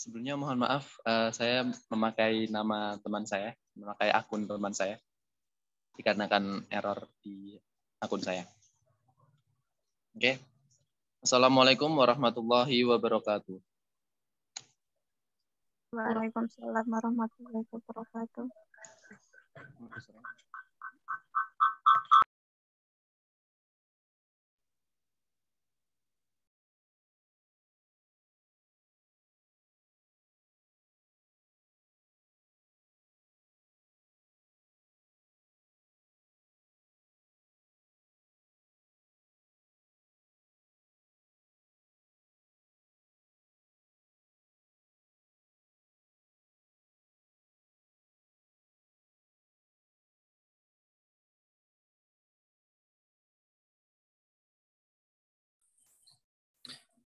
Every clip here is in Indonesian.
Sebelumnya mohon maaf, saya memakai nama teman saya, memakai akun teman saya, dikarenakan error di akun saya. Oke. Assalamualaikum warahmatullahi wabarakatuh. Waalaikumsalam warahmatullahi wabarakatuh.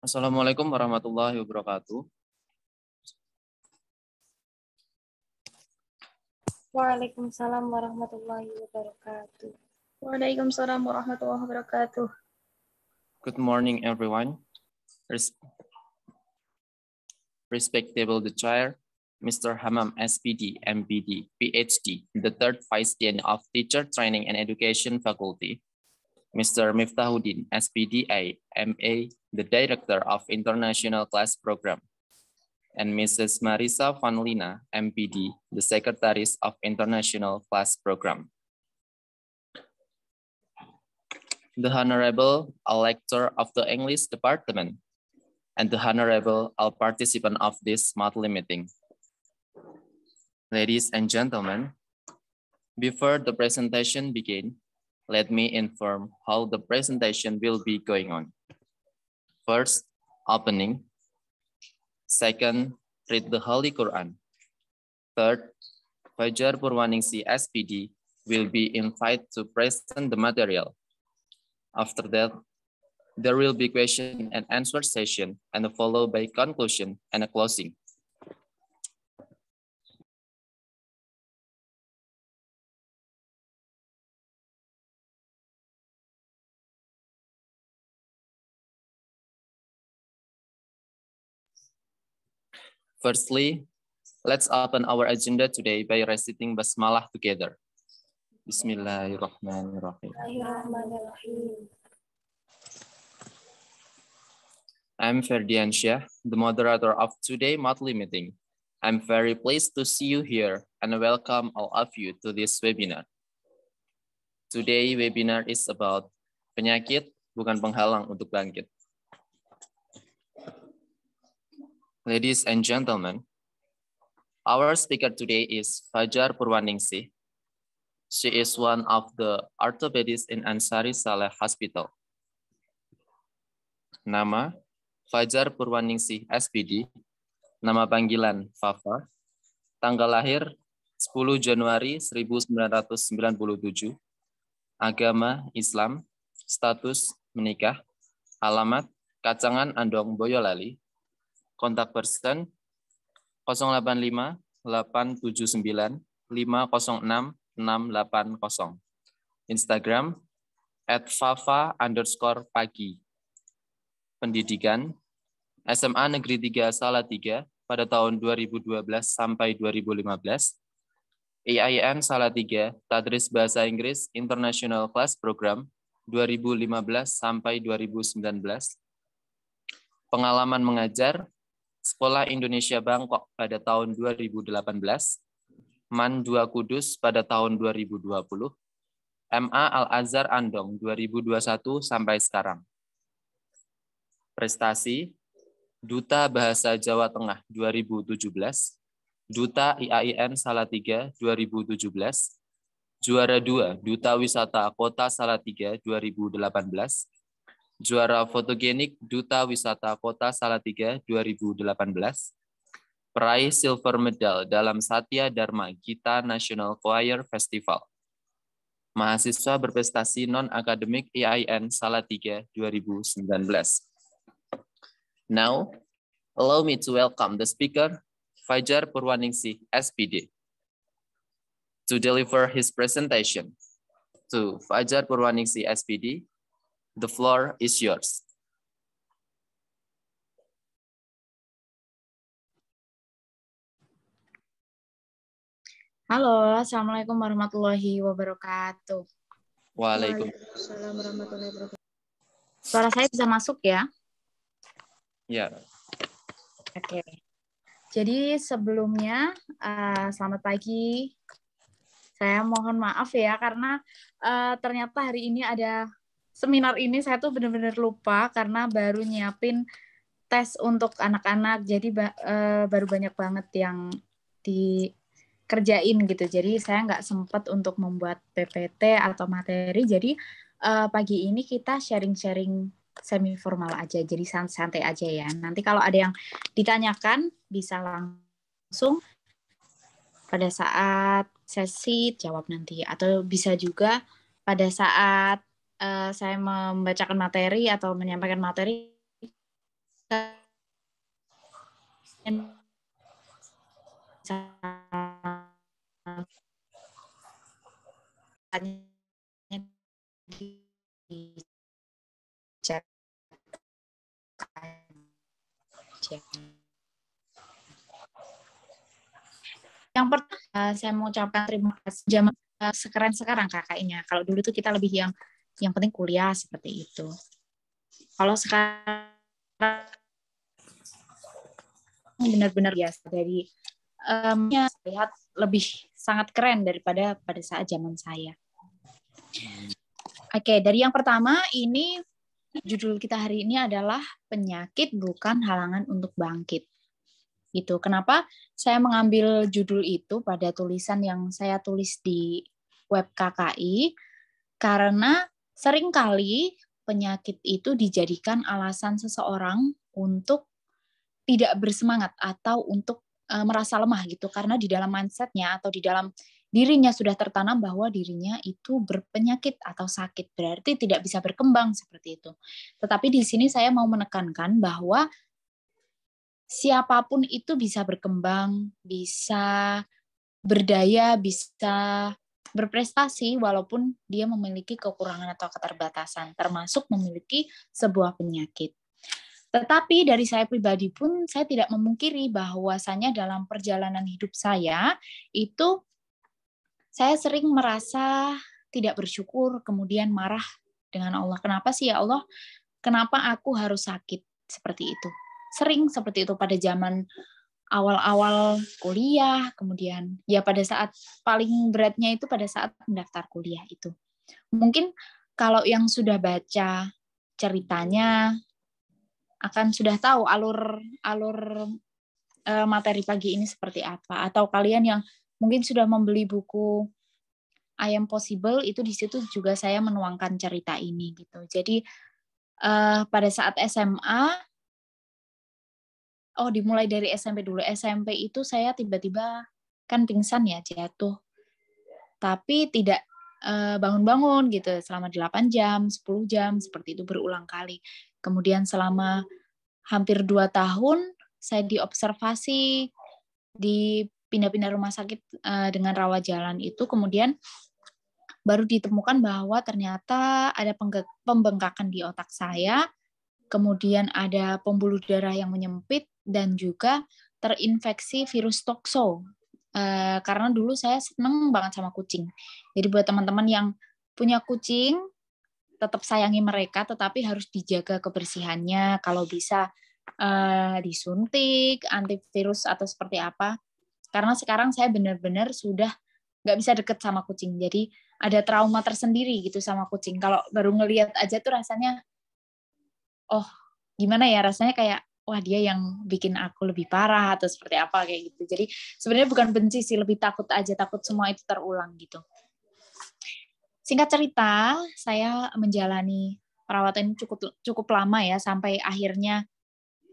Assalamualaikum warahmatullahi wabarakatuh. Waalaikumsalam warahmatullahi wabarakatuh. Waalaikumsalam warahmatullahi wabarakatuh. Good morning, everyone. Respectable the chair, Mr. Hamam, SPD, MPD, PhD, the third Vice Dean of Teacher Training and Education Faculty, Mr. Miftahuddin, SPDA, MA, the Director of International Class Program, and Mrs. Marisa Van Lina, MPD, the Secretary of International Class Program. The Honorable Lecturer of the English Department, and the Honorable all participants of this monthly meeting. Ladies and gentlemen, before the presentation begins, let me inform how the presentation will be going on. First, opening. Second, read the Holy Quran. Third, Fajar Purwaningsi SPD will be invited to present the material. After that, there will be question and answer session and followed by conclusion and a closing. Firstly, let's open our agenda today by reciting Basmalah together. Bismillahirrahmanirrahim. I'm Ferdian Syah, the moderator of today's monthly meeting. I'm very pleased to see you here and welcome all of you to this webinar. Today's webinar is about penyakit bukan penghalang untuk bangkit. Ladies and gentlemen, our speaker today is Fajar Purwaningsih. She is one of the orthopedists in Ansari Saleh Hospital. Nama, Fajar Purwaningsih SPD, nama panggilan Fafa, tanggal lahir 10 Januari 1997, agama Islam, status menikah, alamat Kacangan Andong Boyolali, kontak person 085 879 506 680, Instagram @fafa_pagi, pendidikan SMA Negeri 3 Salatiga pada tahun 2012 sampai 2015, EIN Salatiga Tadris Bahasa Inggris International Class Program 2015 sampai 2019, pengalaman mengajar Sekolah Indonesia Bangkok pada tahun 2018, MAN 2 Kudus pada tahun 2020, MA Al-Azhar Andong 2021 sampai sekarang. Prestasi, Duta Bahasa Jawa Tengah 2017, Duta IAIN Salatiga 2017, Juara 2 Duta Wisata Kota Salatiga 2018, Juara Fotogenik Duta Wisata Kota Salatiga 2018, peraih silver medal dalam Satya Dharma Gita National Choir Festival, mahasiswa berprestasi non-akademik IAIN Salatiga 2019. Now, allow me to welcome the speaker, Fajar Purwaningsih, SPD, to deliver his presentation. To Fajar Purwaningsih, SPD, the floor is yours. Halo, Assalamualaikum warahmatullahi wabarakatuh. Waalaikumsalam. Waalaikumsalam warahmatullahi wabarakatuh. Suara saya bisa masuk ya? Ya, Oke. Jadi sebelumnya, selamat pagi. Saya mohon maaf ya, karena ternyata hari ini ada seminar ini, saya tuh benar-benar lupa karena baru nyiapin tes untuk anak-anak, jadi baru banyak banget yang dikerjain gitu. Jadi saya nggak sempat untuk membuat PPT atau materi. Jadi pagi ini kita sharing-sharing semi formal aja. Jadi santai aja ya. Nanti kalau ada yang ditanyakan bisa langsung pada saat sesi jawab nanti, atau bisa juga pada saat saya membacakan materi atau menyampaikan materi. Di chat aja. Yang pertama saya mau ucapkan terima kasih zaman sekeren sekarang kakaknya. Kalau dulu tuh kita lebih yang penting kuliah seperti itu. Kalau sekarang benar-benar biasa dari lihat lebih sangat keren daripada pada saat zaman saya. Oke, dari yang pertama ini judul kita hari ini adalah penyakit bukan halangan untuk bangkit. Gitu. Kenapa saya mengambil judul itu pada tulisan yang saya tulis di web KKI? Karena seringkali penyakit itu dijadikan alasan seseorang untuk tidak bersemangat atau untuk merasa lemah gitu, karena di dalam mindsetnya atau di dalam dirinya sudah tertanam bahwa dirinya itu berpenyakit atau sakit, berarti tidak bisa berkembang seperti itu. Tetapi di sini saya mau menekankan bahwa siapapun itu bisa berkembang, bisa berdaya, bisa berprestasi walaupun dia memiliki kekurangan atau keterbatasan, termasuk memiliki sebuah penyakit. Tetapi dari saya pribadi pun saya tidak memungkiri bahwasanya dalam perjalanan hidup saya itu saya sering merasa tidak bersyukur, kemudian marah dengan Allah. Kenapa sih ya Allah? Kenapa aku harus sakit seperti itu? Sering seperti itu pada zaman awal-awal kuliah, kemudian ya pada saat paling beratnya itu pada saat mendaftar kuliah itu. Mungkin kalau yang sudah baca ceritanya akan sudah tahu alur materi pagi ini seperti apa. Atau kalian yang mungkin sudah membeli buku I Am Possible, itu di situ juga saya menuangkan cerita ini gitu. Jadi pada saat SMA, dimulai dari SMP dulu. SMP itu saya tiba-tiba kan pingsan ya, jatuh. Tapi tidak bangun-bangun gitu selama 8 jam, 10 jam, seperti itu berulang kali. Kemudian selama hampir 2 tahun saya diobservasi di pindah-pindah rumah sakit dengan rawat jalan itu, kemudian baru ditemukan bahwa ternyata ada pembengkakan di otak saya, kemudian ada pembuluh darah yang menyempit, dan juga terinfeksi virus tokso. Karena dulu saya seneng banget sama kucing. Jadi buat teman-teman yang punya kucing, tetap sayangi mereka, tetapi harus dijaga kebersihannya. Kalau bisa disuntik antivirus atau seperti apa. Karena sekarang saya benar-benar sudah nggak bisa deket sama kucing. Jadi ada trauma tersendiri gitu sama kucing. Kalau baru ngelihat aja tuh rasanya, oh gimana ya, rasanya kayak, wah dia yang bikin aku lebih parah atau seperti apa kayak gitu. Jadi sebenarnya bukan benci sih, lebih takut aja, takut semua itu terulang gitu. Singkat cerita, saya menjalani perawatan cukup lama ya, sampai akhirnya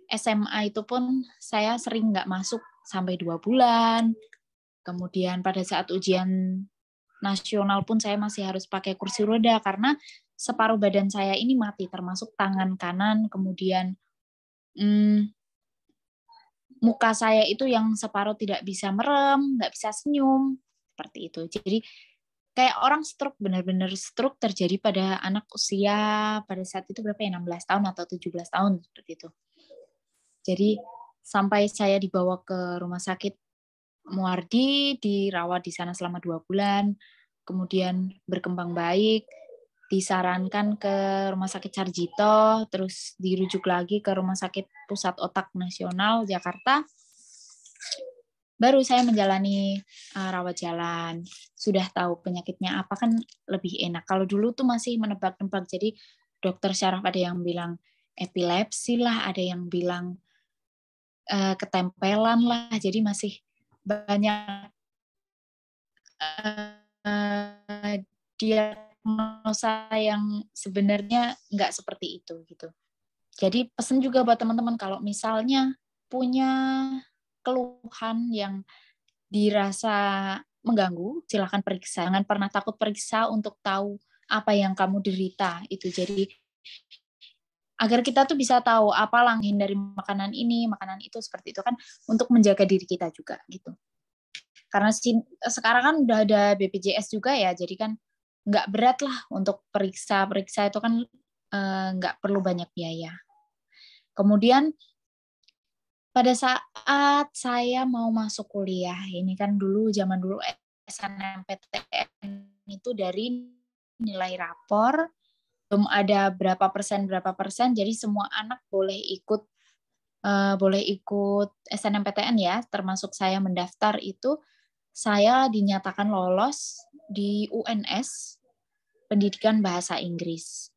SMA itu pun saya sering nggak masuk sampai 2 bulan. Kemudian pada saat ujian nasional pun saya masih harus pakai kursi roda karena separuh badan saya ini mati, termasuk tangan kanan, kemudian muka saya itu yang separuh tidak bisa merem, nggak bisa senyum, seperti itu. Jadi kayak orang stroke, benar-benar stroke terjadi pada anak usia pada saat itu berapa ya, 16 tahun atau 17 tahun, seperti itu. Jadi sampai saya dibawa ke rumah sakit Muardi, dirawat di sana selama 2 bulan, kemudian berkembang baik, disarankan ke Rumah Sakit Sarjito, terus dirujuk lagi ke Rumah Sakit Pusat Otak Nasional Jakarta. Baru saya menjalani rawat jalan. Sudah tahu penyakitnya apa kan lebih enak. Kalau dulu tuh masih menebak-nebak. Jadi dokter syaraf ada yang bilang epilepsi lah, ada yang bilang ketempelan lah. Jadi masih banyak diagnosa yang sebenarnya nggak seperti itu gitu. Jadi pesan juga buat teman-teman kalau misalnya punya keluhan yang dirasa mengganggu, silakan periksa. Jangan pernah takut periksa untuk tahu apa yang kamu derita itu. Jadi agar kita tuh bisa tahu apa langkah dari makanan ini, makanan itu, seperti itu kan untuk menjaga diri kita juga gitu. Karena sekarang kan udah ada BPJS juga ya, jadi kan nggak berat lah untuk periksa itu kan nggak perlu banyak biaya. Kemudian pada saat saya mau masuk kuliah, ini kan zaman dulu SNMPTN itu dari nilai rapor, belum ada berapa persen, jadi semua anak boleh ikut SNMPTN ya, termasuk saya mendaftar itu, saya dinyatakan lolos di UNS, Pendidikan Bahasa Inggris.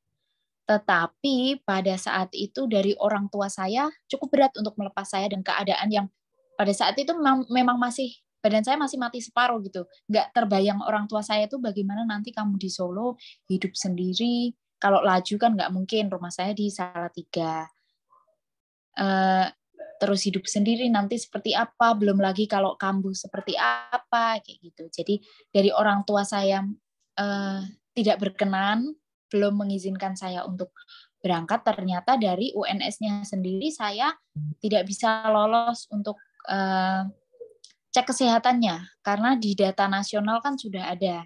Tetapi pada saat itu dari orang tua saya cukup berat untuk melepas saya dan keadaan yang pada saat itu memang masih, badan saya masih mati separuh gitu. Nggak terbayang orang tua saya itu bagaimana nanti kamu di Solo hidup sendiri. Kalau laju kan nggak mungkin, rumah saya di Salatiga. Terus hidup sendiri nanti seperti apa, belum lagi kalau kambuh seperti apa, kayak gitu. Jadi dari orang tua saya tidak berkenan, belum mengizinkan saya untuk berangkat, ternyata dari UNS-nya sendiri saya tidak bisa lolos untuk cek kesehatannya, karena di data nasional kan sudah ada.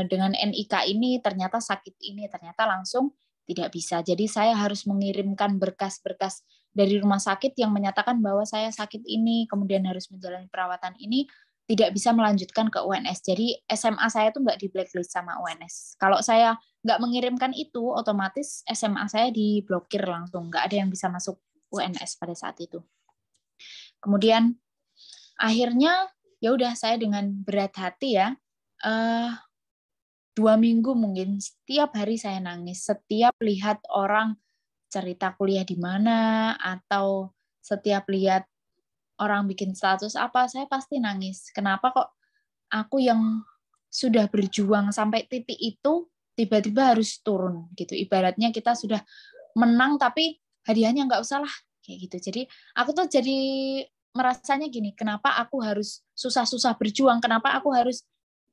Dengan NIK ini ternyata sakit ini, ternyata langsung tidak bisa. Jadi saya harus mengirimkan berkas-berkas dari rumah sakit yang menyatakan bahwa saya sakit ini, kemudian harus menjalani perawatan ini, tidak bisa melanjutkan ke UNS. Jadi SMA saya tuh nggak di blacklist sama UNS. Kalau saya nggak mengirimkan itu, otomatis SMA saya diblokir langsung. Nggak ada yang bisa masuk UNS pada saat itu. Kemudian akhirnya ya udah saya dengan berat hati ya, 2 minggu mungkin setiap hari saya nangis. Setiap lihat orang cerita kuliah di mana, atau setiap lihat orang bikin status apa, saya pasti nangis. Kenapa kok aku yang sudah berjuang sampai titik itu tiba-tiba harus turun gitu. Ibaratnya kita sudah menang tapi hadiahnya nggak usah lah kayak gitu. Jadi aku tuh jadi merasanya gini, kenapa aku harus susah-susah berjuang? Kenapa aku harus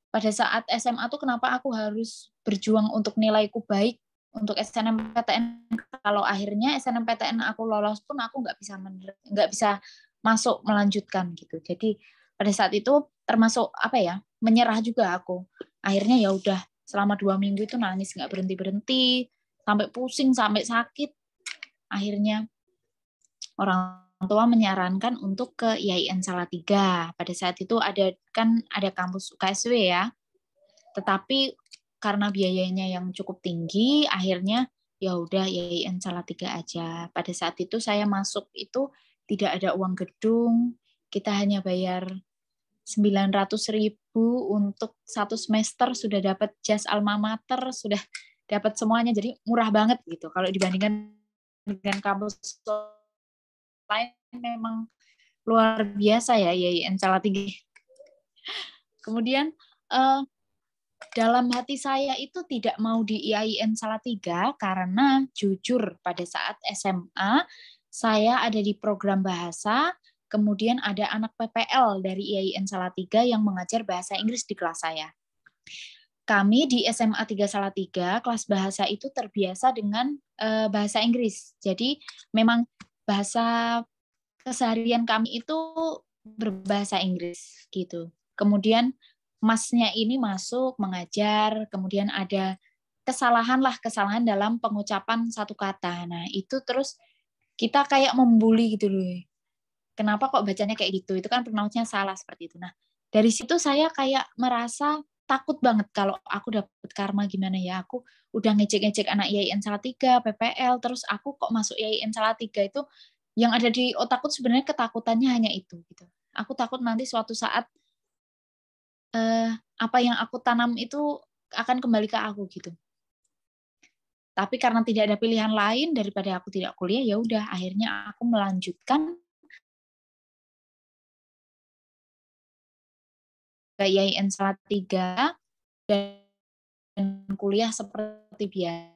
pada saat SMA tuh kenapa aku harus berjuang untuk nilaiku baik untuk SNMPTN, kalau akhirnya SNMPTN aku lolos pun aku nggak bisa masuk melanjutkan gitu. Jadi pada saat itu termasuk apa ya, menyerah juga aku. Akhirnya ya udah selama 2 minggu itu nangis nggak berhenti sampai pusing, sampai sakit. Akhirnya orang tua menyarankan untuk ke IAIN Salatiga. Pada saat itu ada kampus UKSW ya. Tetapi karena biayanya yang cukup tinggi, akhirnya ya udah IAIN Salatiga aja. Pada saat itu saya masuk itu tidak ada uang gedung, kita hanya bayar 900.000 untuk 1 semester, sudah dapat jas alma mater, sudah dapat semuanya, jadi murah banget gitu. Kalau dibandingkan dengan kampus lain memang luar biasa ya IAIN Salatiga. Kemudian dalam hati saya itu tidak mau di IAIN Salatiga karena jujur pada saat SMA saya ada di program bahasa, kemudian ada anak PPL dari IAIN Salatiga yang mengajar bahasa Inggris di kelas saya. Kami di SMA 3 Salatiga, kelas bahasa itu terbiasa dengan bahasa Inggris. Jadi memang bahasa keseharian kami itu berbahasa Inggris gitu. Kemudian masnya ini masuk mengajar, kemudian ada kesalahan dalam pengucapan satu kata. Nah, itu terus kita kayak membuli gitu loh. kenapa kok bacanya kayak gitu, itu kan pronounce-nya salah seperti itu. Nah, dari situ saya kayak merasa takut banget kalau aku dapat karma gimana ya, aku udah ngecek-ngecek anak IAIN Salatiga, PPL, terus aku kok masuk IAIN Salatiga, itu yang ada di otakku sebenarnya ketakutannya hanya itu gitu. Aku takut nanti suatu saat apa yang aku tanam itu akan kembali ke aku gitu. Tapi karena tidak ada pilihan lain daripada aku tidak kuliah, ya udah akhirnya aku melanjutkan ke IAIN Salatiga dan kuliah seperti biasa.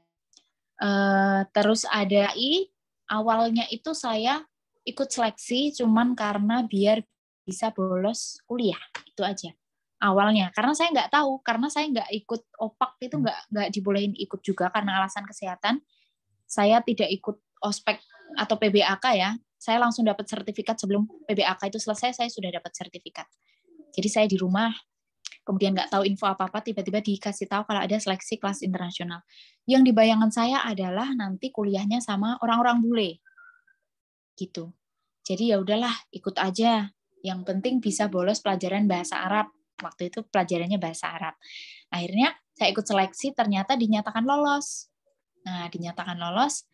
Terus ada awalnya itu saya ikut seleksi cuman karena biar bisa bolos kuliah, itu aja awalnya. Karena saya nggak tahu, karena saya nggak ikut opak itu, nggak dibolehin ikut juga karena alasan kesehatan. Saya tidak ikut ospek atau PBAK ya. Saya langsung dapat sertifikat sebelum PBAK itu selesai, saya sudah dapat sertifikat. Jadi saya di rumah, kemudian nggak tahu info apa-apa, tiba-tiba dikasih tahu kalau ada seleksi kelas internasional. Yang dibayangkan saya adalah nanti kuliahnya sama orang-orang bule, gitu. Jadi ya udahlah, ikut aja. Yang penting bisa bolos pelajaran bahasa Arab. Waktu itu pelajarannya bahasa Arab. Akhirnya saya ikut seleksi, ternyata dinyatakan lolos. Nah, dinyatakan lolos,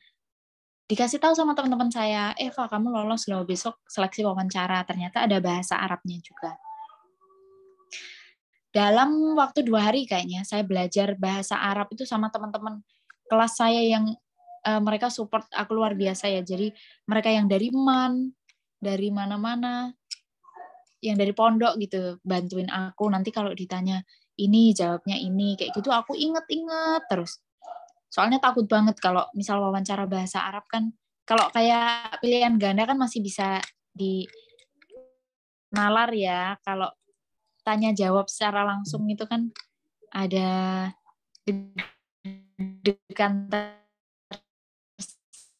dikasih tahu sama teman-teman saya, Eva, kamu lolos loh, besok seleksi wawancara. Ternyata ada bahasa Arabnya juga. Dalam waktu 2 hari kayaknya saya belajar bahasa Arab itu sama teman-teman kelas saya yang mereka support aku luar biasa ya. Jadi mereka yang dari MAN, dari mana-mana, yang dari pondok gitu, bantuin aku. Nanti kalau ditanya ini, jawabnya ini, kayak gitu aku inget-inget terus. Soalnya takut banget kalau misal wawancara bahasa Arab kan, kalau kayak pilihan ganda kan masih bisa dinalar ya. Kalau tanya jawab secara langsung itu kan ada deg-degan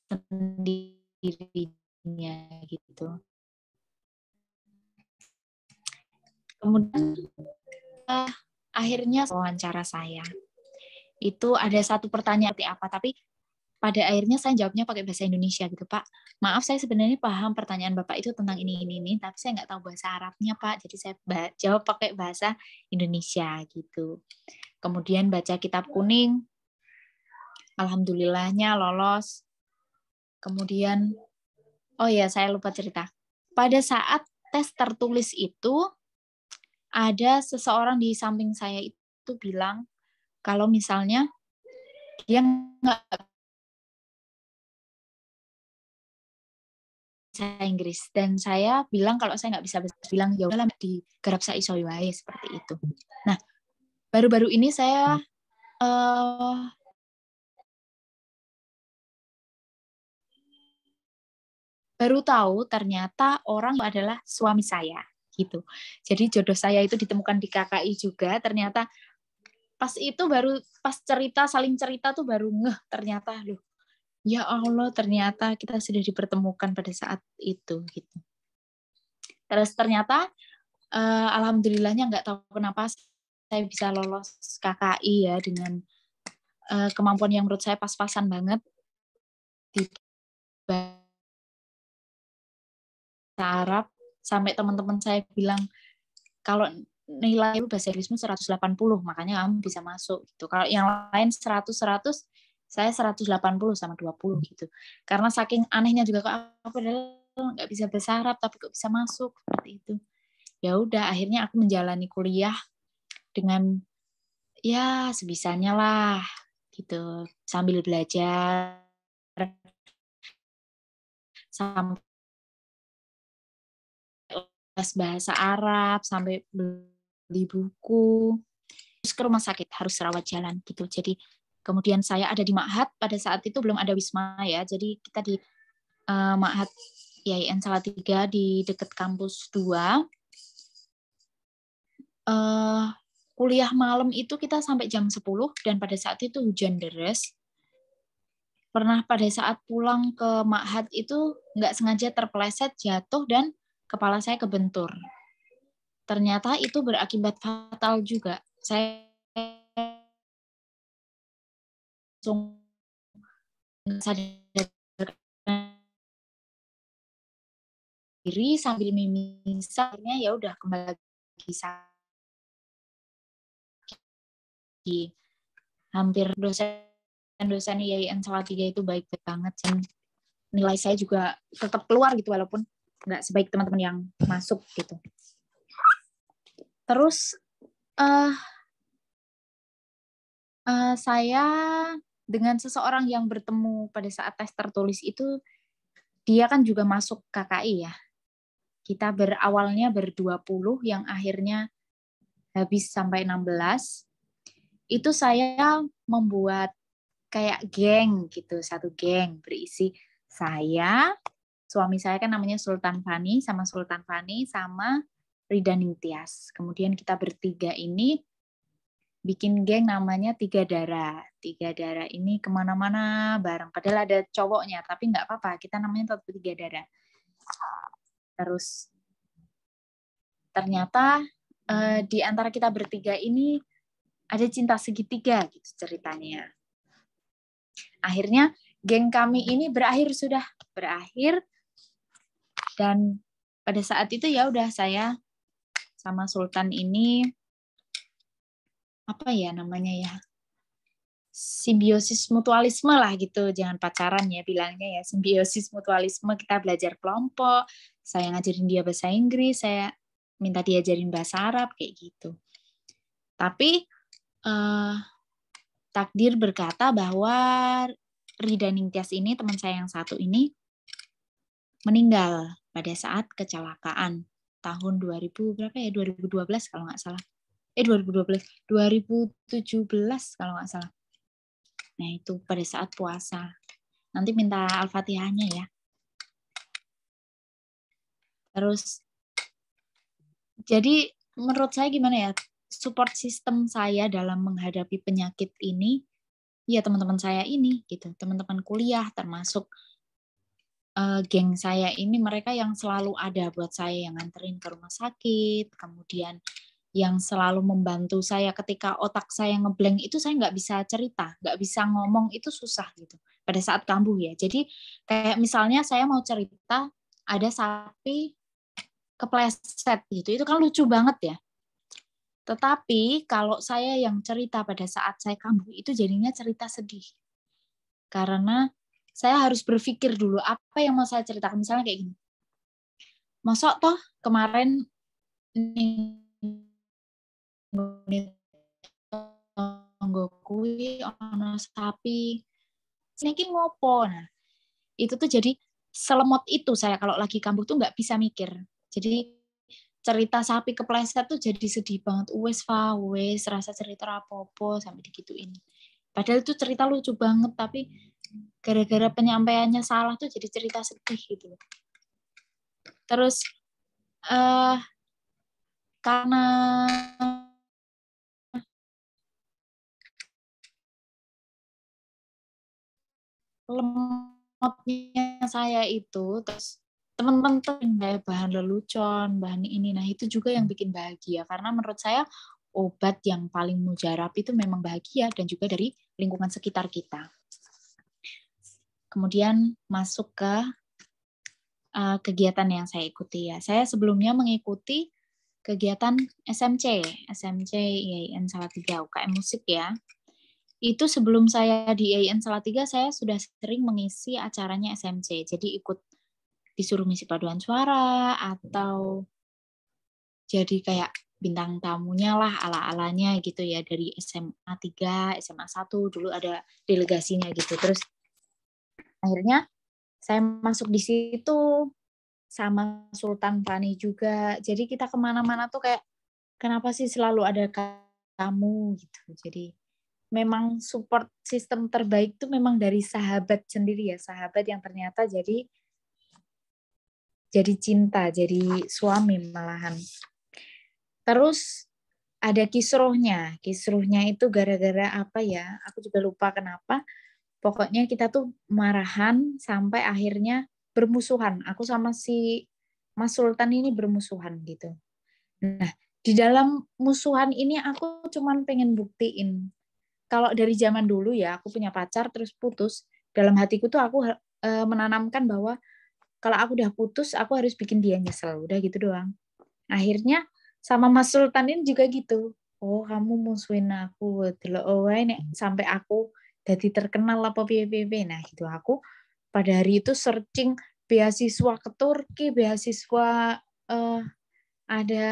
sendirinya gitu. Kemudian akhirnya wawancara saya itu ada satu pertanyaan seperti apa, tapi pada akhirnya saya jawabnya pakai bahasa Indonesia gitu, Pak. Maaf, saya sebenarnya paham pertanyaan Bapak itu tentang ini, tapi saya nggak tahu bahasa Arabnya, Pak. Jadi saya jawab pakai bahasa Indonesia gitu. Kemudian baca kitab kuning, alhamdulillahnya lolos. Kemudian, oh ya saya lupa cerita. Pada saat tes tertulis itu, ada seseorang di samping saya itu bilang, kalau misalnya dia nggak bahasa Inggris, dan saya bilang kalau saya nggak bisa bilang ya udahlah digarap saiso wae seperti itu. Nah, baru-baru ini saya baru tahu ternyata orang itu adalah suami saya gitu. Jadi jodoh saya itu ditemukan di KKI juga. Ternyata pas itu baru pas saling cerita tuh baru ngeh ternyata loh. Ya Allah, ternyata kita sudah dipertemukan pada saat itu gitu. Terus ternyata alhamdulillahnya nggak tahu kenapa saya bisa lolos KKI ya dengan kemampuan yang menurut saya pas-pasan banget di bahasa Arab, sampai teman-teman saya bilang kalau nilai bahasa Inggrismu 180, makanya kamu bisa masuk gitu. Kalau yang lain 100, saya 180 sama 20 gitu. Karena saking anehnya juga kok aku padahal nggak bisa bahasa Arab tapi kok bisa masuk seperti itu. Ya udah, akhirnya aku menjalani kuliah dengan ya sebisanya lah gitu, sambil belajar sampai les bahasa Arab, sampai beli buku, terus ke rumah sakit harus rawat jalan gitu. Jadi kemudian saya ada di Ma'had, pada saat itu belum ada Wisma ya, jadi kita di Ma'had IAIN Salatiga di dekat kampus 2. Kuliah malam itu kita sampai jam 10 dan pada saat itu hujan deras. Pernah pada saat pulang ke Ma'had itu nggak sengaja terpeleset, jatuh, dan kepala saya kebentur. Ternyata itu berakibat fatal juga. Saya langsung sadar diri sambil mimisan, akhirnya ya udah kembali lagi sakit. Hampir dosen IAIN Salatiga itu baik banget, dan nilai saya juga tetap keluar gitu walaupun nggak sebaik teman-teman yang masuk gitu. Terus saya dengan seseorang yang bertemu pada saat tes tertulis itu, dia kan juga masuk KKI ya. Kita berawalnya ber-20 yang akhirnya habis sampai 16. Itu saya membuat kayak geng gitu, satu geng berisi saya, suami saya kan namanya Sultan Fani, sama Rida Ningtyas. Kemudian kita bertiga ini bikin geng namanya Tiga Darah. Tiga Darah ini kemana-mana bareng. Padahal ada cowoknya, tapi nggak apa-apa. Kita namanya tetap Tiga Darah. Terus ternyata di antara kita bertiga ini ada cinta segitiga gitu ceritanya. Akhirnya geng kami ini berakhir, dan pada saat itu ya udah saya sama Sultan ini apa ya namanya ya, simbiosis mutualisme lah gitu, jangan pacaran ya bilangnya ya, simbiosis mutualisme. Kita belajar kelompok, saya ngajarin dia bahasa Inggris, saya minta dia ajarin bahasa Arab kayak gitu. Tapi takdir berkata bahwa Rida Ningtyas ini, teman saya yang satu ini, meninggal pada saat kecelakaan tahun 2000 berapa ya, 2012 kalau nggak salah. 2017 kalau nggak salah. Nah itu pada saat puasa. Nanti minta Al-Fatihahnya ya. Terus, jadi menurut saya gimana ya, support system saya dalam menghadapi penyakit ini, ya teman-teman saya ini gitu, teman-teman kuliah, termasuk geng saya ini, mereka yang selalu ada buat saya, yang nganterin ke rumah sakit, kemudian yang selalu membantu saya ketika otak saya ngeblank itu, saya nggak bisa cerita, nggak bisa ngomong, itu susah gitu pada saat kambuh ya. Jadi kayak misalnya saya mau cerita ada sapi kepleset gitu, itu kan lucu banget ya. Tetapi kalau saya yang cerita pada saat saya kambuh itu jadinya cerita sedih, karena saya harus berpikir dulu apa yang mau saya ceritakan. Misalnya kayak gini, mosok toh kemarin kui ono sapi niki ngopo. Nah itu tuh jadi selemot itu saya kalau lagi kambuh tuh nggak bisa mikir. Jadi cerita sapi kepleset tuh jadi sedih banget. Wes rasa cerita rapopo sampai digituin. Padahal itu cerita lucu banget, tapi gara-gara penyampaiannya salah tuh jadi cerita sedih gitu. Terus karena lemotnya saya itu, terus teman-teman tuh kayak bahan lelucon, bahan ini, nah itu juga yang bikin bahagia, karena menurut saya obat yang paling mujarab itu memang bahagia, dan juga dari lingkungan sekitar kita. Kemudian masuk ke kegiatan yang saya ikuti ya. Saya sebelumnya mengikuti kegiatan SMC IAIN Salatiga, UKM musik ya. Itu sebelum saya di IAIN Salatiga, saya sudah sering mengisi acaranya SMC. Jadi ikut disuruh ngisi paduan suara, atau jadi kayak bintang tamunya lah, ala-alanya gitu ya, dari SMA 3, SMA 1, dulu ada delegasinya gitu. Terus akhirnya saya masuk di situ sama Sultan Fani juga. Jadi kita kemana-mana tuh kayak, kenapa sih selalu ada kamu gitu. Jadi memang support sistem terbaik tuh memang dari sahabat sendiri ya, sahabat yang ternyata jadi cinta, jadi suami malahan. Terus ada kisruhnya itu gara-gara apa ya, aku juga lupa kenapa. Pokoknya kita tuh marahan sampai akhirnya bermusuhan. Aku sama si Mas Sultan ini bermusuhan gitu. Nah, di dalam musuhan ini aku cuman pengen buktiin. Kalau dari zaman dulu ya, aku punya pacar terus putus, dalam hatiku tuh aku menanamkan bahwa kalau aku udah putus, aku harus bikin dia nyesel. Udah gitu doang. Akhirnya sama Mas Sultan ini juga gitu. Oh, kamu musuhin aku. Oh, ini sampai aku jadi terkenal apa piye-piye. Nah, gitu aku pada hari itu searching beasiswa ke Turki, beasiswa ada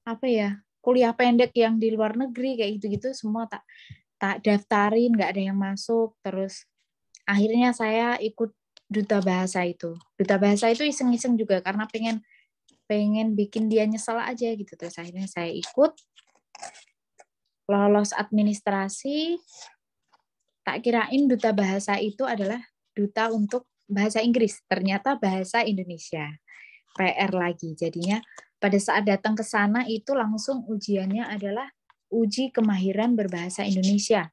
apa ya, kuliah pendek yang di luar negeri kayak gitu-gitu semua tak daftarin, nggak ada yang masuk. Terus akhirnya saya ikut duta bahasa itu. Duta bahasa itu iseng-iseng juga karena pengen bikin dia nyesel aja gitu. Terus akhirnya saya ikut, lolos administrasi. Tak kirain duta bahasa itu adalah duta untuk bahasa Inggris, ternyata bahasa Indonesia. PR lagi. Jadinya pada saat datang ke sana itu langsung ujiannya adalah uji kemahiran berbahasa Indonesia.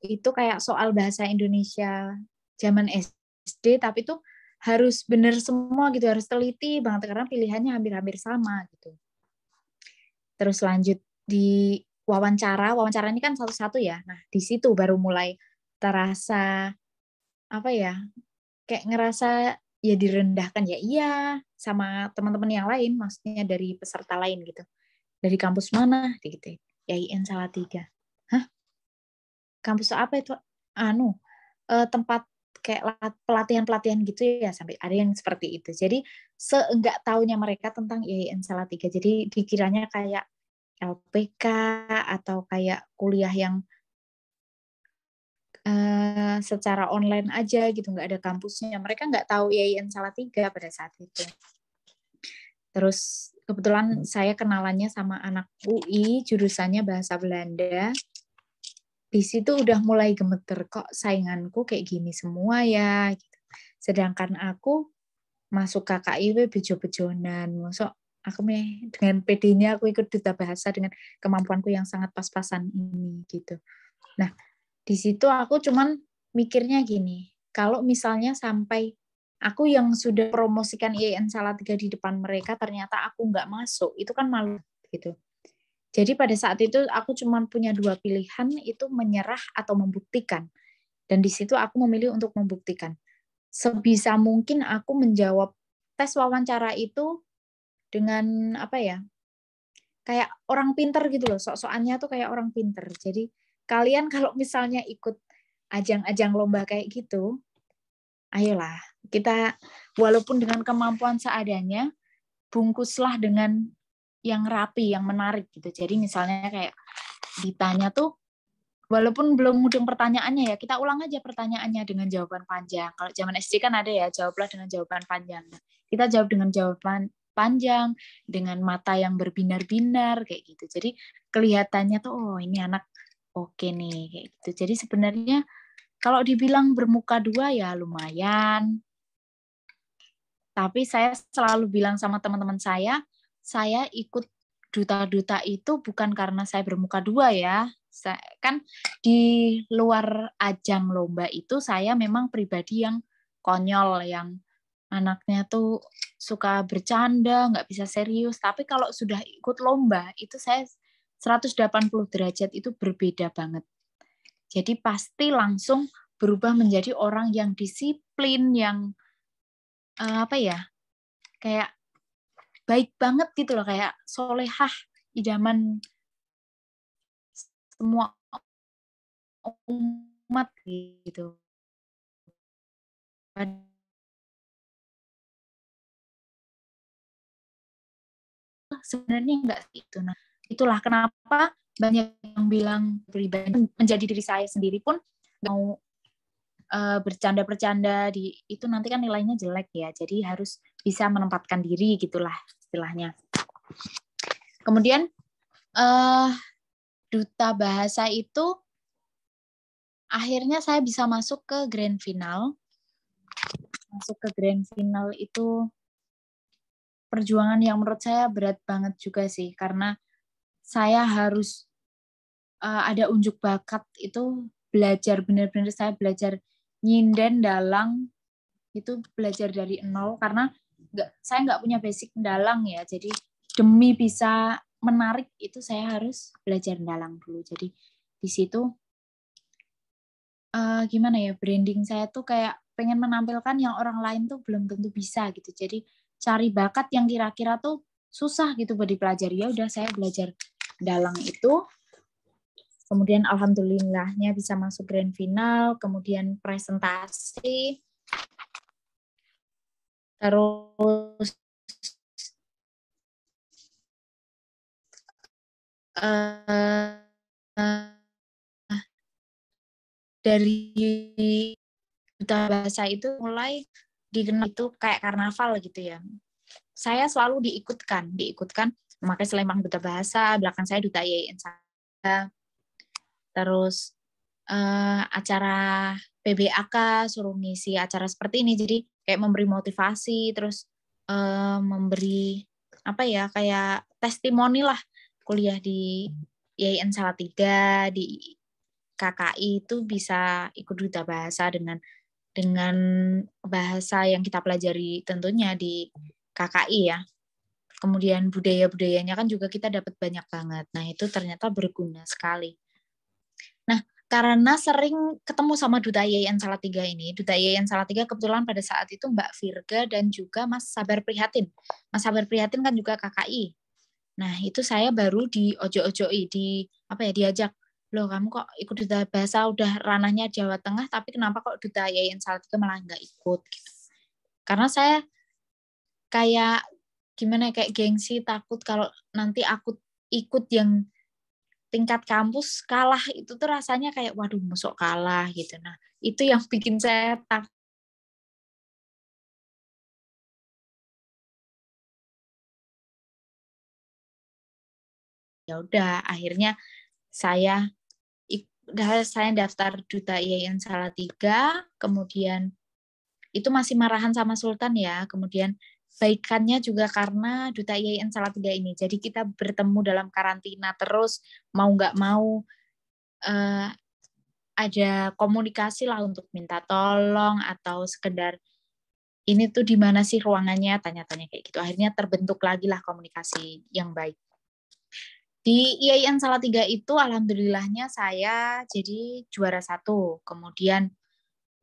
Itu kayak soal bahasa Indonesia zaman SD, tapi itu harus benar semua gitu, harus teliti banget karena pilihannya hampir-hampir sama gitu. Terus lanjut di wawancara ini kan satu-satu ya. Nah, di situ baru mulai terasa apa ya? Kayak ngerasa ya direndahkan ya iya sama teman-teman yang lain, maksudnya dari peserta lain gitu. Dari kampus mana gitu. IAIN Salatiga. Hah? Kampus apa itu? Tempat kayak pelatihan-pelatihan gitu ya, sampai ada yang seperti itu. Jadi seenggak taunya mereka tentang IAIN Salatiga. Jadi dikiranya kayak LPK atau kayak kuliah yang secara online aja gitu, nggak ada kampusnya. Mereka nggak tahu IAIN Salatiga pada saat itu. Terus kebetulan saya kenalannya sama anak UI, jurusannya bahasa Belanda. Di situ udah mulai gemeter, kok sainganku kayak gini semua ya. Gitu. Sedangkan aku masuk KKIW bejo-bejonan. Masuk aku dengan PD-nya aku ikut duta bahasa dengan kemampuanku yang sangat pas-pasan ini gitu. Nah, di situ aku cuman mikirnya gini, kalau misalnya sampai aku yang sudah promosikan IAIN Salatiga di depan mereka ternyata aku nggak masuk, itu kan malu gitu. Jadi pada saat itu aku cuman punya dua pilihan, itu menyerah atau membuktikan. Dan di situ aku memilih untuk membuktikan. Sebisa mungkin aku menjawab tes wawancara itu dengan apa ya, kayak orang pinter gitu loh, sok-sokannya tuh kayak orang pinter. Jadi kalian kalau misalnya ikut ajang-ajang lomba kayak gitu, ayolah kita walaupun dengan kemampuan seadanya, bungkuslah dengan yang rapi, yang menarik gitu. Jadi misalnya kayak ditanya tuh, walaupun belum mudeng pertanyaannya ya, kita ulang aja pertanyaannya dengan jawaban panjang. Kalau zaman SD kan ada ya, jawablah dengan jawaban panjang. Kita jawab dengan jawaban panjang, dengan mata yang berbinar-binar, kayak gitu. Jadi kelihatannya tuh, oh ini anak oke nih, kayak gitu. Jadi sebenarnya kalau dibilang bermuka dua ya lumayan. Tapi saya selalu bilang sama teman-teman saya ikut duta-duta itu bukan karena saya bermuka dua ya. Kan di luar ajang lomba itu saya memang pribadi yang konyol, yang anaknya tuh suka bercanda, nggak bisa serius. Tapi kalau sudah ikut lomba, itu saya 180 derajat itu berbeda banget. Jadi pasti langsung berubah menjadi orang yang disiplin, yang apa ya, kayak baik banget gitu loh, kayak solehah idaman semua umat gitu. Sebenarnya enggak itu. Nah, itulah kenapa banyak yang bilang pribadi menjadi diri saya sendiri pun mau bercanda-bercanda di itu nanti kan nilainya jelek ya. Jadi harus bisa menempatkan diri gitulah istilahnya. Kemudian duta bahasa itu akhirnya saya bisa masuk ke grand final. Masuk ke grand final itu perjuangan yang menurut saya berat banget juga sih, karena saya harus ada unjuk bakat itu, belajar benar-benar, saya belajar nyinden dalang itu, belajar dari nol karena saya nggak punya basic dalang ya, jadi demi bisa menarik itu saya harus belajar dalang dulu. Jadi di situ gimana ya, branding saya tuh kayak pengen menampilkan yang orang lain tuh belum tentu bisa gitu. Jadi cari bakat yang kira-kira tuh susah gitu buat dipelajari. Ya udah saya belajar dalang itu. Kemudian alhamdulillahnya bisa masuk grand final, kemudian presentasi. Terus dari duta bahasa itu mulai dikenal itu kayak karnaval gitu ya. Saya selalu diikutkan memakai selempang duta bahasa, belakang saya duta IAIN saya. Terus acara PBAK suruh ngisi acara seperti ini, jadi kayak memberi motivasi, terus memberi apa ya, kayak testimoni lah kuliah di IAIN Salatiga, di KKI itu bisa ikut duta bahasa dengan bahasa yang kita pelajari tentunya di KKI ya. Kemudian budaya-budayanya kan juga kita dapat banyak banget. Nah, itu ternyata berguna sekali. Nah, karena sering ketemu sama Duta IAIN Salatiga ini, Duta IAIN Salatiga kebetulan pada saat itu Mbak Virga dan juga Mas Sabar Prihatin. Mas Sabar Prihatin kan juga KKI. Nah, itu saya baru di ojo-ojoi, diajak, loh kamu kok ikut duta bahasa udah ranahnya Jawa Tengah, tapi kenapa kok Duta IAIN Salatiga malah nggak ikut? Gitu. Karena saya kayak gimana, kayak gengsi, takut kalau nanti aku ikut yang tingkat kampus kalah, itu tuh rasanya kayak waduh masuk kalah gitu. Nah, itu yang bikin saya takut. Ya udah, akhirnya saya daftar Duta IAIN Salatiga, kemudian itu masih marahan sama Sultan ya, kemudian baikannya juga karena Duta IAIN Salatiga ini. Jadi kita bertemu dalam karantina terus, mau nggak mau ada komunikasi lah untuk minta tolong atau sekedar ini tuh di mana sih ruangannya, tanya-tanya kayak gitu. Akhirnya terbentuk lagi lah komunikasi yang baik. Di IAIN Salatiga itu alhamdulillahnya saya jadi juara 1. Kemudian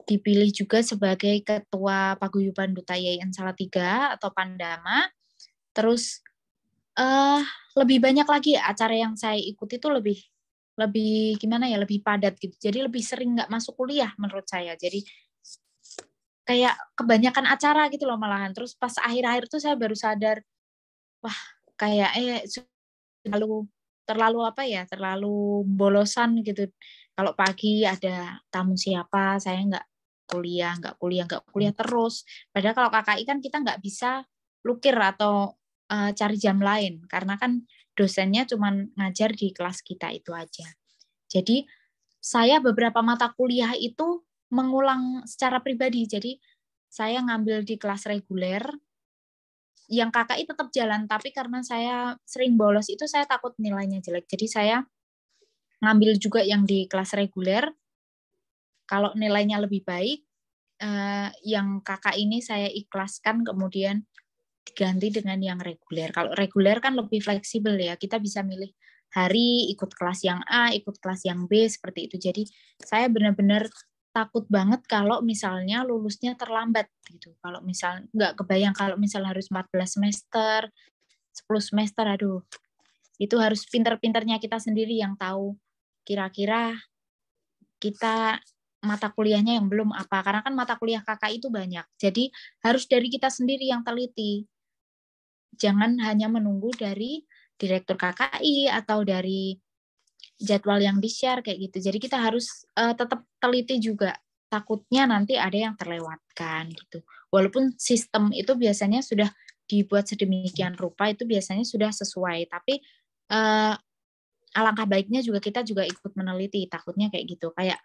dipilih juga sebagai ketua paguyuban Duta IAIN Salatiga atau Pandama. Terus lebih banyak lagi acara yang saya ikuti itu lebih gimana ya, lebih padat gitu. Jadi lebih sering nggak masuk kuliah menurut saya. Jadi kayak kebanyakan acara gitu loh malahan. Terus pas akhir-akhir tuh saya baru sadar, wah kayak terlalu bolosan gitu. Kalau pagi ada tamu siapa, saya nggak kuliah terus. Padahal kalau KKI kan kita nggak bisa lukir atau cari jam lain, karena kan dosennya cuma ngajar di kelas kita itu aja. Jadi saya beberapa mata kuliah itu mengulang secara pribadi. Jadi saya ngambil di kelas reguler, yang KKI tetap jalan, tapi karena saya sering bolos itu saya takut nilainya jelek. Jadi saya ngambil juga yang di kelas reguler. Kalau nilainya lebih baik, yang KKI ini saya ikhlaskan, kemudian diganti dengan yang reguler. Kalau reguler kan lebih fleksibel ya, kita bisa milih hari, ikut kelas yang A, ikut kelas yang B, seperti itu. Jadi saya benar-benar takut banget kalau misalnya lulusnya terlambat gitu. Kalau misal nggak kebayang kalau misal harus 14 semester, 10 semester, aduh. Itu harus pinter-pinternya kita sendiri yang tahu kira-kira kita mata kuliahnya yang belum apa. Karena kan mata kuliah KKI itu banyak. Jadi harus dari kita sendiri yang teliti. Jangan hanya menunggu dari direktur KKI atau dari jadwal yang di-share kayak gitu. Jadi kita harus tetap teliti juga. Takutnya nanti ada yang terlewatkan gitu. Walaupun sistem itu biasanya sudah dibuat sedemikian rupa, itu biasanya sudah sesuai. Tapi alangkah baiknya juga kita juga ikut meneliti. Takutnya kayak gitu. Kayak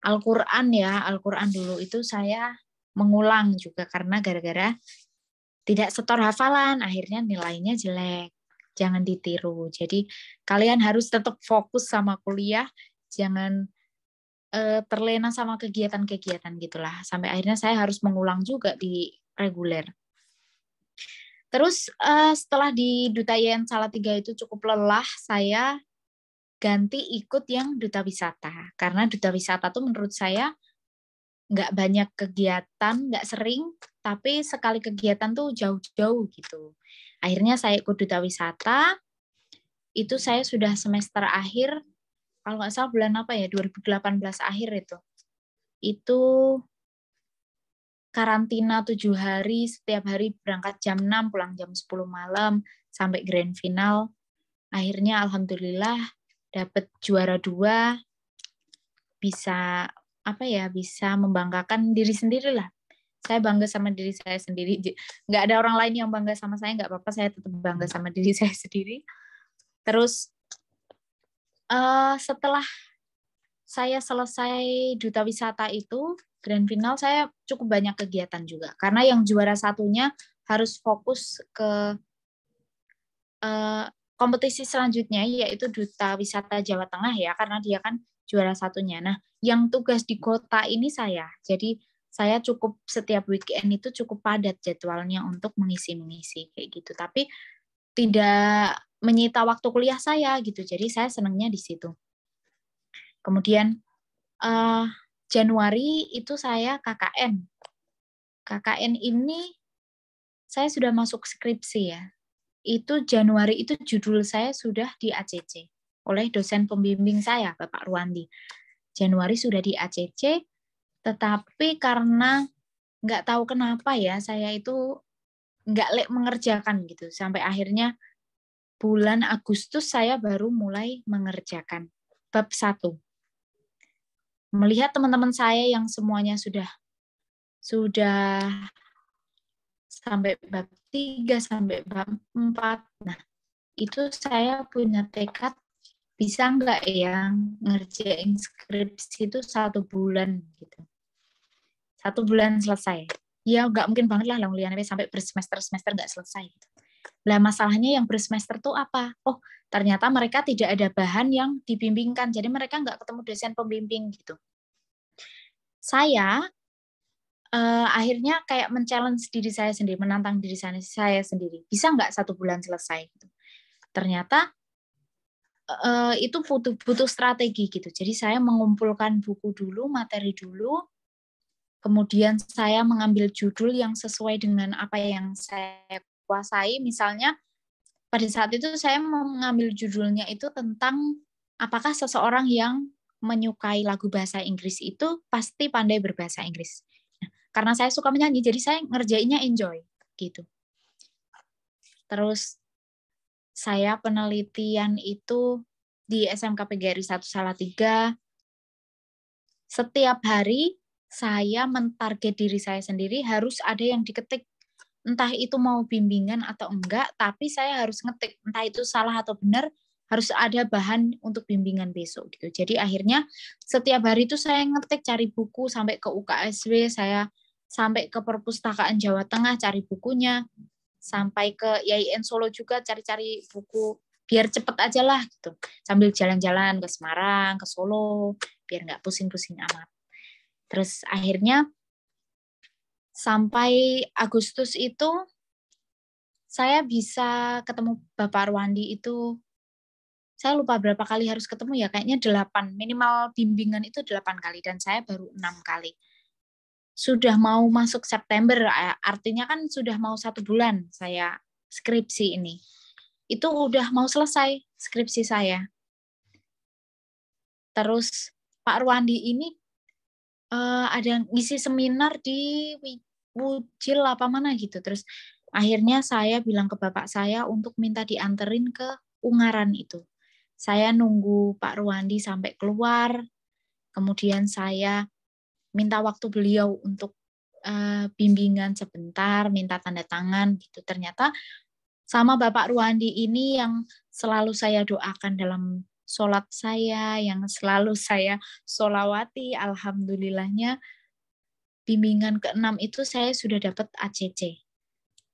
Al-Quran ya, Al-Quran dulu itu saya mengulang juga karena gara-gara tidak setor hafalan, akhirnya nilainya jelek. Jangan ditiru. Jadi kalian harus tetap fokus sama kuliah, jangan terlena sama kegiatan-kegiatan gitulah. Sampai akhirnya saya harus mengulang juga di reguler. Terus setelah di Duta IAIN Salatiga itu cukup lelah, saya ganti ikut yang Duta Wisata. Karena Duta Wisata tuh menurut saya nggak banyak kegiatan, nggak sering, tapi sekali kegiatan tuh jauh-jauh gitu. Akhirnya saya ikut Duta Wisata, itu saya sudah semester akhir, kalau nggak salah bulan apa ya, 2018 akhir itu. Itu karantina 7 hari, setiap hari berangkat jam 6, pulang jam 10 malam, sampai grand final. Akhirnya alhamdulillah dapat juara 2, bisa bisa membanggakan diri sendiri lah. Saya bangga sama diri saya sendiri. Nggak ada orang lain yang bangga sama saya, nggak apa-apa, saya tetap bangga sama diri saya sendiri. Terus setelah saya selesai Duta Wisata itu, grand final, saya cukup banyak kegiatan juga. Karena yang juara satunya harus fokus ke kompetisi selanjutnya, yaitu Duta Wisata Jawa Tengah ya, karena dia kan juara satunya. Nah, yang tugas di kota ini saya. Jadi saya cukup setiap weekend itu cukup padat jadwalnya untuk mengisi-mengisi kayak gitu. Tapi tidak menyita waktu kuliah saya gitu. Jadi saya senangnya di situ. Kemudian Januari itu saya KKN. KKN ini saya sudah masuk skripsi ya. Itu Januari itu judul saya sudah di ACC oleh dosen pembimbing saya, Bapak Ruandi. Januari sudah di ACC, tetapi karena nggak tahu kenapa ya, saya itu nggak mengerjakan gitu. Sampai akhirnya bulan Agustus saya baru mulai mengerjakan bab 1. Melihat teman-teman saya yang semuanya sudah sampai bab 3, sampai bab 4. Nah, itu saya punya tekad, bisa nggak ya ngerjain skripsi itu 1 bulan gitu. 1 bulan selesai. Ya nggak mungkin banget lah liannya sampai bersemester-semester nggak selesai. Gitu. Lah masalahnya yang bersemester tuh apa? Oh, ternyata mereka tidak ada bahan yang dibimbingkan. Jadi mereka nggak ketemu dosen pembimbing gitu. Saya akhirnya kayak men-challenge diri saya sendiri, menantang diri saya sendiri. Bisa nggak 1 bulan selesai? Gitu. Ternyata itu butuh strategi gitu. Jadi saya mengumpulkan buku dulu, materi dulu, kemudian saya mengambil judul yang sesuai dengan apa yang saya kuasai. Misalnya pada saat itu saya mengambil judulnya itu tentang apakah seseorang yang menyukai lagu bahasa Inggris itu pasti pandai berbahasa Inggris. Nah, karena saya suka menyanyi, jadi saya ngerjainnya enjoy gitu. Terus saya penelitian itu di SMK PGRI 1 Salatiga. Setiap hari saya mentarget diri saya sendiri harus ada yang diketik. Entah itu mau bimbingan atau enggak, tapi saya harus ngetik. Entah itu salah atau benar, harus ada bahan untuk bimbingan besok gitu. Jadi akhirnya setiap hari itu saya ngetik, cari buku sampai ke UKSW, saya sampai ke Perpustakaan Jawa Tengah cari bukunya, sampai ke IAIN Solo juga cari-cari buku biar cepet aja lah gitu, sambil jalan-jalan ke Semarang, ke Solo, biar nggak pusing-pusing amat. Terus akhirnya sampai Agustus itu saya bisa ketemu Bapak Ruandi itu, saya lupa berapa kali harus ketemu ya, kayaknya 8, minimal bimbingan itu 8 kali, dan saya baru 6 kali. Sudah mau masuk September, artinya kan sudah mau 1 bulan saya skripsi ini. Itu udah mau selesai skripsi saya. Terus Pak Ruandi ini ada ngisi seminar di Wujil apa mana gitu. Terus akhirnya saya bilang ke bapak saya untuk minta dianterin ke Ungaran itu. Saya nunggu Pak Ruandi sampai keluar, kemudian saya minta waktu beliau untuk bimbingan sebentar, minta tanda tangan gitu. Ternyata sama Bapak Ruandi ini yang selalu saya doakan dalam sholat saya, yang selalu saya sholawati, alhamdulillahnya bimbingan ke-6 itu saya sudah dapat ACC.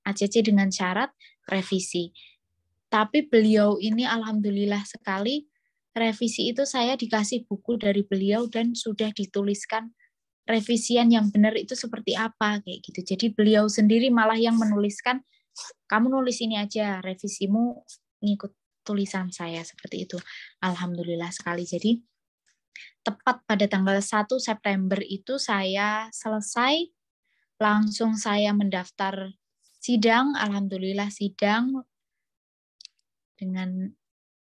ACC dengan syarat revisi. Tapi beliau ini alhamdulillah sekali, revisi itu saya dikasih buku dari beliau dan sudah dituliskan revisian yang benar itu seperti apa kayak gitu. Jadi beliau sendiri malah yang menuliskan, kamu nulis ini aja, revisimu ngikut tulisan saya seperti itu. Alhamdulillah sekali. Jadi tepat pada tanggal 1 September itu saya selesai, langsung saya mendaftar sidang, alhamdulillah sidang dengan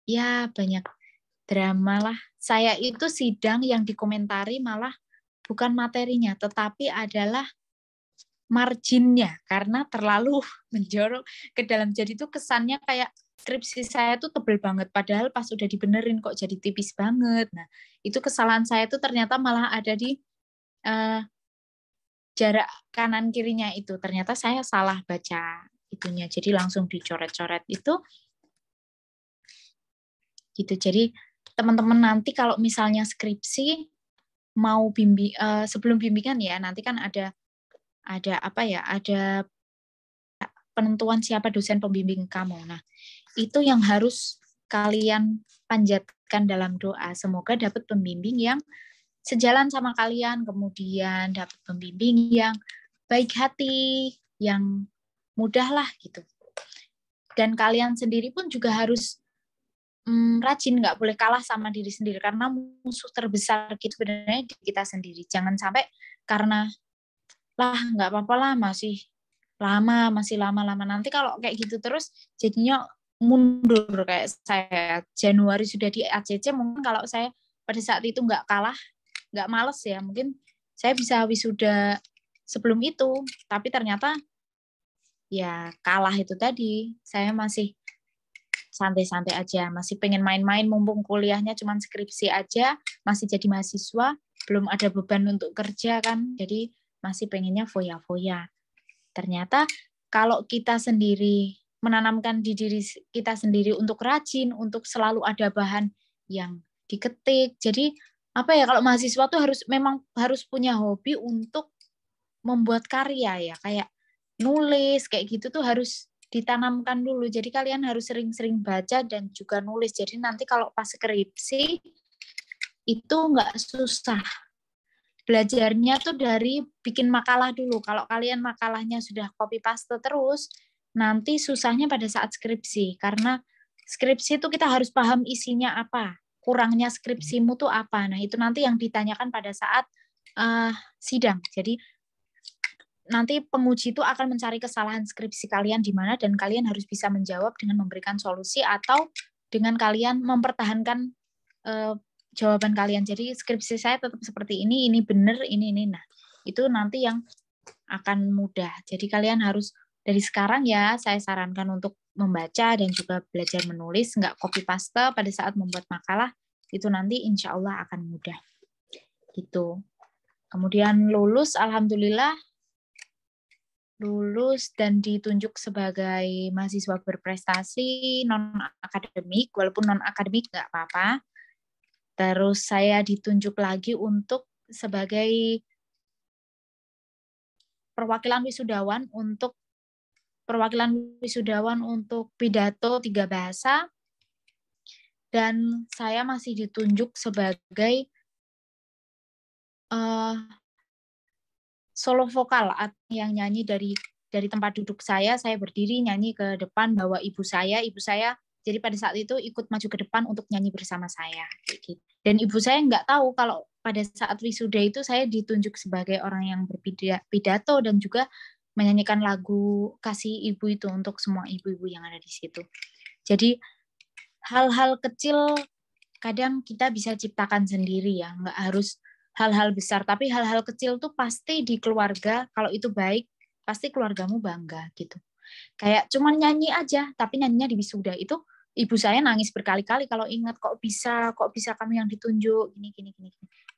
ya banyak drama lah. Saya itu sidang yang dikomentari malah bukan materinya, tetapi adalah marginnya, karena terlalu menjorok ke dalam. Jadi itu kesannya kayak skripsi saya tuh tebel banget, padahal pas udah dibenerin kok jadi tipis banget. Nah, itu kesalahan saya tuh ternyata malah ada di jarak kanan kirinya itu. Ternyata saya salah baca itunya, jadi langsung dicoret-coret itu. Gitu. Jadi teman-teman nanti kalau misalnya skripsi mau sebelum bimbingan ya, nanti kan ada apa ya, ada penentuan siapa dosen pembimbing kamu. Nah, itu yang harus kalian panjatkan dalam doa. Semoga dapat pembimbing yang sejalan sama kalian, kemudian dapat pembimbing yang baik hati, yang mudah lah gitu. Dan kalian sendiri pun juga harus rajin, nggak boleh kalah sama diri sendiri, karena musuh terbesar kita sebenarnya di kita sendiri. Jangan sampai karena lah nggak apa-apa lah, masih lama nanti kalau kayak gitu terus jadinya mundur. Kayak saya Januari sudah di ACC, mungkin kalau saya pada saat itu nggak kalah, nggak males ya, mungkin saya bisa wisuda sebelum itu. Tapi ternyata ya kalah itu tadi, saya masih santai-santai aja, masih pengen main-main mumpung kuliahnya cuma skripsi aja, masih jadi mahasiswa, belum ada beban untuk kerja kan, jadi masih pengennya foya-foya. Ternyata kalau kita sendiri menanamkan di diri kita sendiri untuk rajin, untuk selalu ada bahan yang diketik, jadi apa ya, kalau mahasiswa tuh memang harus punya hobi untuk membuat karya ya, kayak nulis kayak gitu tuh harus ditanamkan dulu. Jadi kalian harus sering-sering baca dan juga nulis. Jadi nanti kalau pas skripsi itu nggak susah. Belajarnya tuh dari bikin makalah dulu. Kalau kalian makalahnya sudah copy paste terus, nanti susahnya pada saat skripsi. Karena skripsi itu kita harus paham isinya apa. Kurangnya skripsimu tuh apa. Nah, itu nanti yang ditanyakan pada saat sidang. Jadi nanti penguji itu akan mencari kesalahan skripsi kalian di mana, dan kalian harus bisa menjawab dengan memberikan solusi atau dengan kalian mempertahankan jawaban kalian. Jadi skripsi saya tetap seperti ini benar, ini. Nah, itu nanti yang akan mudah. Jadi kalian harus dari sekarang ya, saya sarankan untuk membaca dan juga belajar menulis, nggak copy paste pada saat membuat makalah, itu nanti insya Allah akan mudah. Gitu. Kemudian lulus, alhamdulillah, lulus dan ditunjuk sebagai mahasiswa berprestasi non-akademik, walaupun non-akademik nggak apa-apa. Terus saya ditunjuk lagi untuk sebagai perwakilan wisudawan untuk pidato 3 bahasa, dan saya masih ditunjuk sebagai solo vokal yang nyanyi dari tempat duduk saya berdiri nyanyi ke depan bawa ibu saya jadi pada saat itu ikut maju ke depan untuk nyanyi bersama saya gitu. Dan ibu saya nggak tahu kalau pada saat wisuda itu saya ditunjuk sebagai orang yang berpidato dan juga menyanyikan lagu kasih ibu itu untuk semua ibu-ibu yang ada di situ. Jadi hal-hal kecil kadang kita bisa ciptakan sendiri ya, nggak harus hal-hal besar, tapi hal-hal kecil tuh pasti di keluarga, kalau itu baik, pasti keluargamu bangga gitu. Kayak cuman nyanyi aja, tapi nyanyinya di wisuda itu, ibu saya nangis berkali-kali kalau ingat, kok bisa kami yang ditunjuk, gini.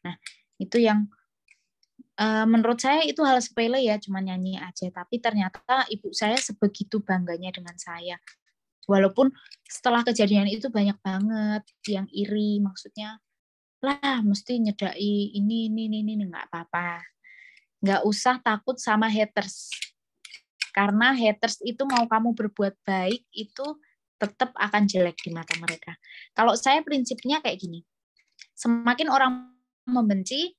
Nah, itu yang menurut saya itu hal sepele ya, cuman nyanyi aja, tapi ternyata ibu saya sebegitu bangganya dengan saya. Walaupun setelah kejadian itu banyak banget yang iri, maksudnya, lah mesti nyedai ini nggak apa-apa, nggak usah takut sama haters, karena haters itu mau kamu berbuat baik itu tetap akan jelek di mata mereka. Kalau saya prinsipnya kayak gini, semakin orang membenci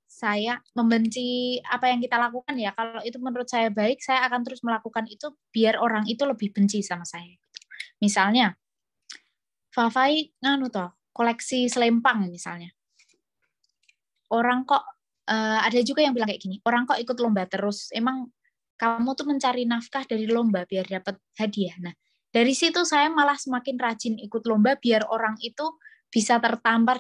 apa yang kita lakukan ya, kalau itu menurut saya baik, saya akan terus melakukan itu biar orang itu lebih benci sama saya. Misalnya Fafai koleksi selempang misalnya. orang kok ada juga yang bilang kayak gini, orang kok ikut lomba terus, emang kamu tuh mencari nafkah dari lomba biar dapat hadiah. Nah, dari situ saya malah semakin rajin ikut lomba biar orang itu bisa tertampar